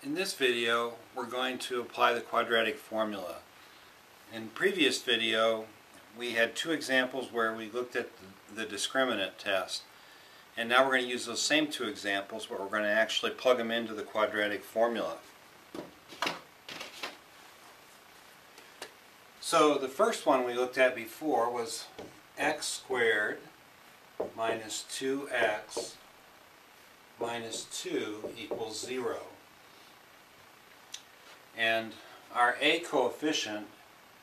In this video, we're going to apply the quadratic formula. In the previous video, we had two examples where we looked at the discriminant test. And now we're going to use those same two examples, but we're going to actually plug them into the quadratic formula. So the first one we looked at before was x squared minus 2x minus 2 equals 0. And our a coefficient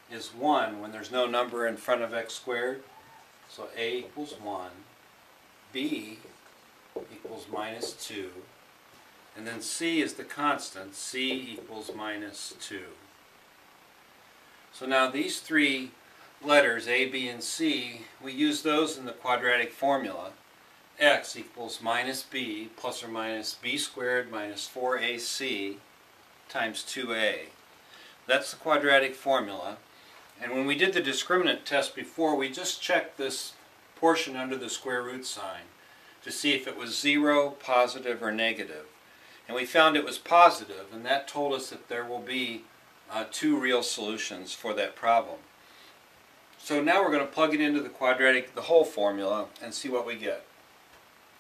is 1 when there's no number in front of x squared. So a equals 1. B equals minus 2. And then c is the constant. C equals minus 2. So now these three letters, a, b, and c, we use those in the quadratic formula. X equals minus b plus or minus b squared minus 4ac times 2a. That's the quadratic formula. And when we did the discriminant test before, we just checked this portion under the square root sign to see if it was 0, positive, or negative. And we found it was positive, and that told us that there will be two real solutions for that problem. So now we're going to plug it into the whole formula, and see what we get.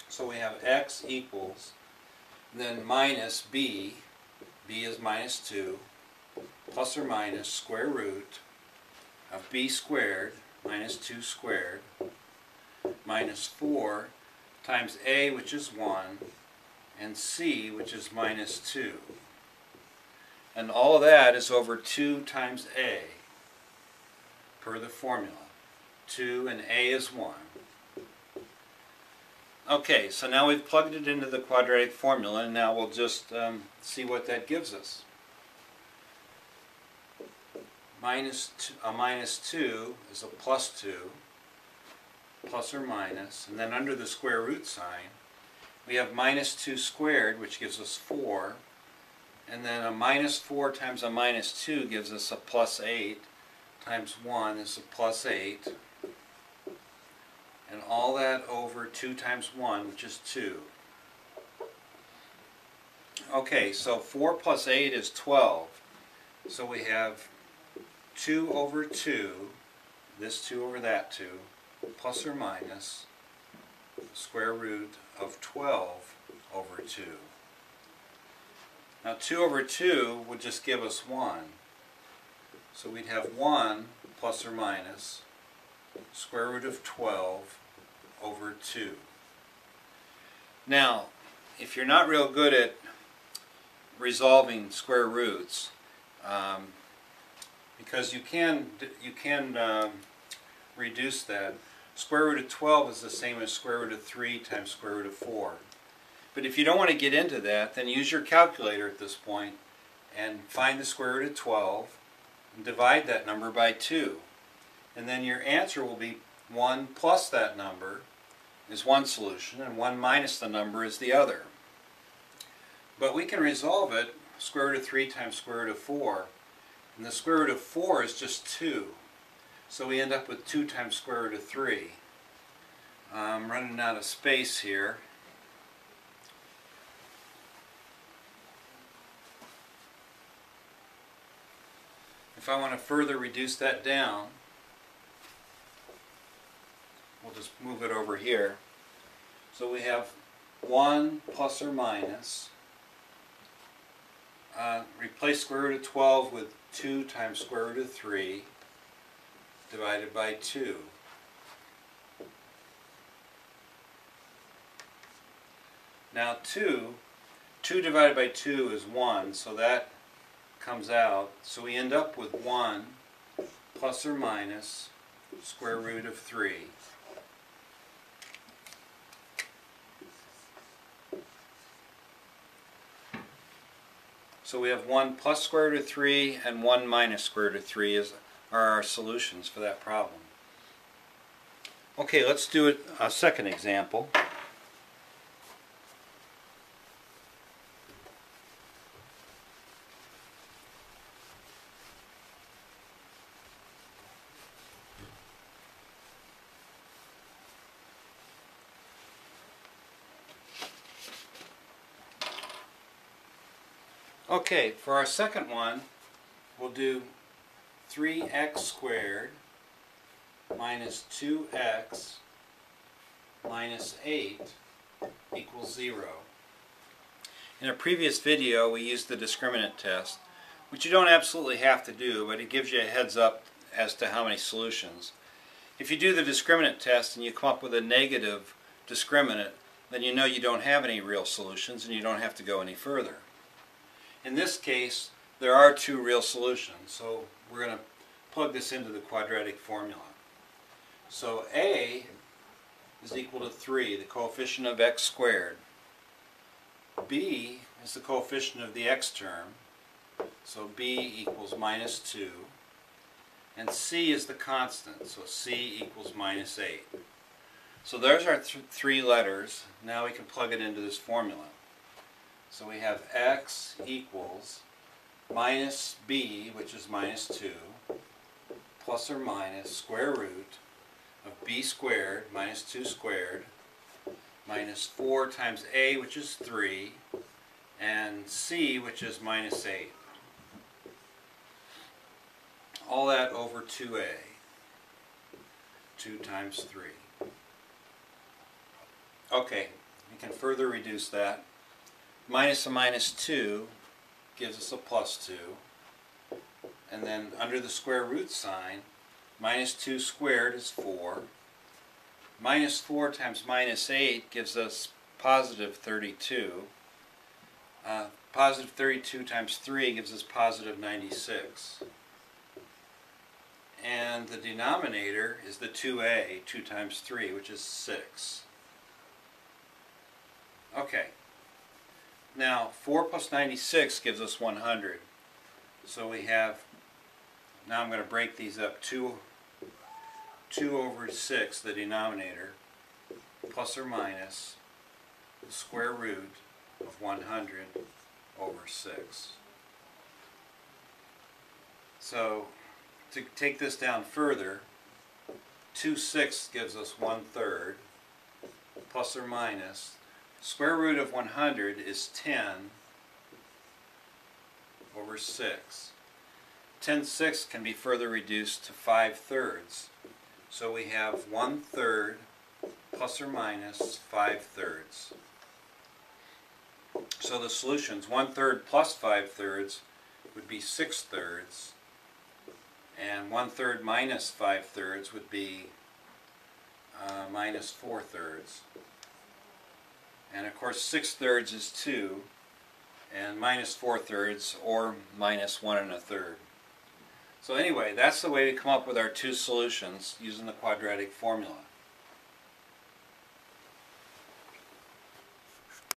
So we have x equals, then minus b, b is minus 2, plus or minus square root of b squared minus 2 squared minus 4 times a, which is 1, and c, which is minus 2. And all of that is over 2 times a per the formula. 2 and a is 1. Okay, so now we've plugged it into the quadratic formula, and now we'll just see what that gives us. A minus 2 is a plus 2, plus or minus, and then under the square root sign, we have minus 2 squared, which gives us 4, and then a minus 4 times a minus 2 gives us a plus 8, times 1 is a plus 8, and all that over 2 times 1, which is 2. Okay, so 4 plus 8 is 12. So we have 2 over 2, this 2 over that 2, plus or minus square root of 12 over 2. Now 2 over 2 would just give us 1. So we'd have 1 plus or minus square root of 12 over 2. Now, if you're not real good at resolving square roots, because you can reduce that. Square root of 12 is the same as square root of 3 times square root of 4. But if you don't want to get into that, then use your calculator at this point and find the square root of 12 and divide that number by 2. And then your answer will be 1 plus that number is one solution, and 1 minus the number is the other. But we can resolve it, square root of 3 times square root of 4. And the square root of 4 is just 2. So we end up with 2 times square root of 3. I'm running out of space here. If I want to further reduce that down, we'll just move it over here. So we have 1 plus or minus. Replace square root of 12 with 2 times square root of 3 divided by 2. Now 2 divided by 2 is 1, so that comes out. So we end up with 1 plus or minus square root of 3. So we have 1 plus square root of 3 and 1 minus square root of 3 are our solutions for that problem. Okay, let's do a second example. Okay, for our second one, we'll do 3x squared minus 2x minus 8 equals 0. In a previous video, we used the discriminant test, which you don't absolutely have to do, but it gives you a heads up as to how many solutions. If you do the discriminant test and you come up with a negative discriminant, then you know you don't have any real solutions and you don't have to go any further. In this case, there are two real solutions, so we're going to plug this into the quadratic formula. So a is equal to 3, the coefficient of x squared. B is the coefficient of the x term, so b equals minus 2. And c is the constant, so c equals minus 8. So there's our three letters. Now we can plug it into this formula. So we have x equals minus b, which is minus 2, plus or minus square root of b squared minus 2 squared minus 4 times a, which is 3, and c, which is minus 8. All that over 2a. 2 times 3. Okay, we can further reduce that. Minus a minus 2 gives us a plus 2. And then under the square root sign, minus 2 squared is 4. Minus 4 times minus 8 gives us positive 32. Positive 32 times 3 gives us positive 96. And the denominator is the 2a, 2 times 3, which is 6. Okay. Now, 4 plus 96 gives us 100. So we have, now I'm going to break these up, 2 over 6, the denominator, plus or minus the square root of 100 over 6. So, to take this down further, 2/6 gives us 1/3, plus or minus. Square root of 100 is 10 over 6. 10/6 can be further reduced to 5/3. So we have 1/3 plus or minus 5/3. So the solutions, 1/3 plus 5/3 would be 6/3. And 1/3 minus 5/3 would be minus 4/3. And of course 6/3 is 2, and minus 4/3 or minus 1 1/3. So anyway, that's the way to come up with our two solutions using the quadratic formula.